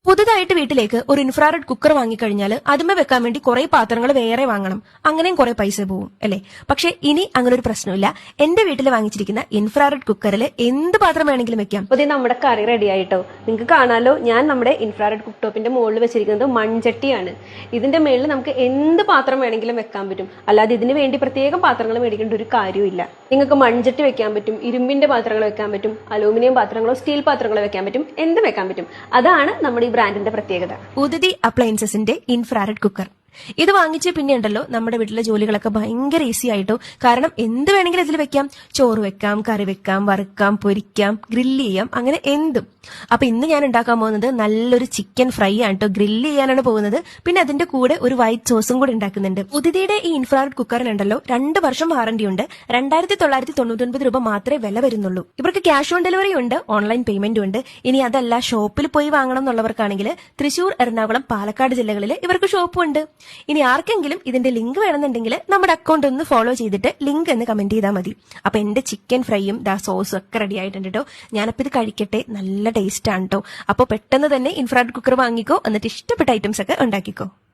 പുതുതായിട്ട് വീട്ടിലേക്ക് ഒരു ഇൻഫ്രാറെഡ് കുക്കർ വാങ്ങിക്കഴിഞ്ഞാൽ അതുമേ വെക്കാൻ വേണ്ടി കുറെ പാത്രങ്ങൾ വേറെ വാങ്ങണം. അങ്ങനെയും കുറെ പൈസ പോവും അല്ലേ? പക്ഷെ ഇനി അങ്ങനെ ഒരു പ്രശ്നമില്ല. എന്റെ വീട്ടിൽ വാങ്ങിച്ചിരിക്കുന്ന ഇൻഫ്രാറെഡ് കുക്കറിൽ എന്ത് പാത്രം വേണമെങ്കിലും വെക്കാം. അപ്പൊ നമ്മുടെ കറി റെഡി ആയിട്ടോ. നിങ്ങൾക്ക് കാണാലോ, ഞാൻ നമ്മുടെ ഇൻഫ്രാറെഡ് കുക്ക് ടോപ്പിന്റെ മുകളിൽ വെച്ചിരിക്കുന്നത് മൺചട്ടിയാണ്. ഇതിന്റെ മുകളിൽ നമുക്ക് എന്ത് പാത്രം വേണമെങ്കിലും വെക്കാൻ പറ്റും. അല്ലാതെ ഇതിന് വേണ്ടി പ്രത്യേകം പാത്രങ്ങൾ മേടിക്കേണ്ട ഒരു കാര്യമില്ല. നിങ്ങൾക്ക് മൺചട്ടി വെക്കാൻ പറ്റും, ഇരുമ്പിന്റെ പാത്രങ്ങൾ വെക്കാൻ പറ്റും, അലൂമിനിയം പാത്രങ്ങളോ സ്റ്റീൽ പാത്രങ്ങളോ വെക്കാൻ പറ്റും, എന്ത് വെക്കാൻ പറ്റും. അതാണ് നമ്മുടെ ഈ ബ്രാൻഡിന്റെ പ്രത്യേകത. ഉദിതി അപ്ലയൻസസിന്റെ ഇൻഫ്രാറെഡ് കുക്കർ. ഇത് വാങ്ങിച്ച് പിന്നെ ഉണ്ടല്ലോ നമ്മുടെ വീട്ടിലെ ജോലികളൊക്കെ ഭയങ്കര ഈസി ആയിട്ടോ. കാരണം എന്ത് വേണമെങ്കിലും ഇതിൽ വെക്കാം. ചോറ് വെക്കാം, കറി വെക്കാം, വറുക്കാം, പൊരിക്കാം, ഗ്രില്ല് ചെയ്യാം, അങ്ങനെ എന്തും. അപ്പൊ ഇന്ന് ഞാൻ ഉണ്ടാക്കാൻ പോകുന്നത് നല്ലൊരു ചിക്കൻ ഫ്രൈ ആണ് കേട്ടോ. ഗ്രില്ല് ചെയ്യാനാണ് പോകുന്നത്. പിന്നെ അതിന്റെ കൂടെ ഒരു വൈറ്റ് സോസും കൂടെ ഉണ്ടാക്കുന്നുണ്ട്. ഉദിതിയുടെ ഈ ഇൻഫ്രാറെഡ് കുക്കറിനുണ്ടല്ലോ 2 വർഷം വാറന്റി ഉണ്ട്. 2999 രൂപ മാത്രമേ വില വരുന്നുള്ളൂ. ഇവർക്ക് ക്യാഷ് ഓൺ ഡെലിവറി ഉണ്ട്, ഓൺലൈൻ പേയ്മെന്റും ഉണ്ട്. ഇനി അതല്ല ഷോപ്പിൽ പോയി വാങ്ങണം എന്നുള്ളവർക്കാണെങ്കിൽ തൃശൂർ, എറണാകുളം, പാലക്കാട് ജില്ലകളിൽ ഇവർക്ക് ഷോപ്പും ഉണ്ട്. ഇനി ആർക്കെങ്കിലും ഇതിന്റെ ലിങ്ക് വേണമെന്നുണ്ടെങ്കിൽ നമ്മുടെ അക്കൗണ്ട് ഒന്ന് ഫോളോ ചെയ്തിട്ട് ലിങ്ക് എന്ന് കമന്റ് ചെയ്താൽ മതി. അപ്പൊ എന്റെ ചിക്കൻ ഫ്രൈയും സോസും ഒക്കെ റെഡി ആയിട്ടുണ്ട് കേട്ടോ. ഞാനപ്പോ ഇത് കഴിക്കട്ടെ. നല്ല ടേസ്റ്റ് ആണ് കേട്ടോ. അപ്പൊ പെട്ടെന്ന് തന്നെ ഇൻഫ്രാറെഡ് കുക്കർ വാങ്ങിക്കോ, എന്നിട്ട് ഇഷ്ടപ്പെട്ട ഐറ്റംസ് ഒക്കെ ഉണ്ടാക്കിക്കോ.